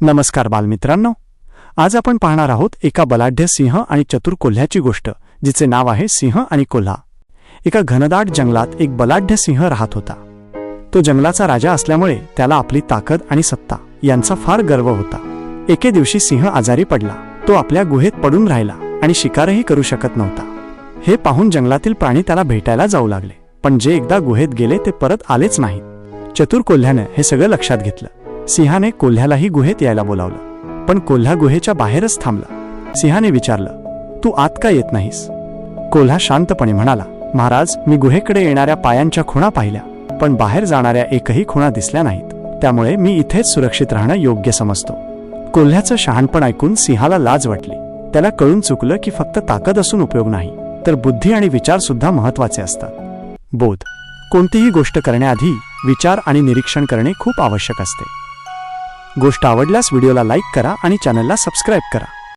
नमस्कार बालमित्रांनो, आज आपण पाहणार आहोत एका बलाढ्य सिंह आणि चतुर कोल्ह्याची गोष्ट, जिचे नाव आहे सिंह आणि कोल्हा. एका घनदाट जंगलात एक बलाढ्य सिंह राहत होता. तो जंगलाचा राजा असल्यामुळे त्याला आपली ताकद आणि सत्ता यांचा फार गर्व होता. एके दिवशी सिंह आजारी पडला. तो आपल्या गुहेत पडून राहिला आणि शिकारही करू शकत नव्हता. हे पाहून जंगलातील प्राणी त्याला भेटायला जाऊ लागले, पण जे एकदा गुहेत गेले ते परत आलेच नाहीत. चतुर कोल्ह्याने हे सगळं लक्षात घेतलं. सिंहाने कोल्ह्यालाही गुहेत यायला बोलावलं, पण कोल्हा गुहेच्या बाहेरच थांबला. सिंहाने विचारलं, तू आत का येत नाहीस? कोल्हा शांतपणे म्हणाला, महाराज, मी गुहेकडे येणाऱ्या पायांच्या खुणा पाहिल्या, पण बाहेर जाणाऱ्या एकही खुणा दिसल्या नाहीत. त्यामुळे मी इथेच सुरक्षित राहणं योग्य समजतो. कोल्ह्याचं शहाणपण ऐकून सिंहाला लाज वाटली. त्याला कळून चुकलं की फक्त ताकद असून उपयोग नाही, तर बुद्धी आणि विचार सुद्धा महत्वाचे असतात. बोध: कोणतीही गोष्ट करण्याआधी विचार आणि निरीक्षण करणे खूप आवश्यक असते. गोष्ट आवडल्यास व्हिडिओला लाईक करा आणि चॅनलला सबस्क्राईब करा.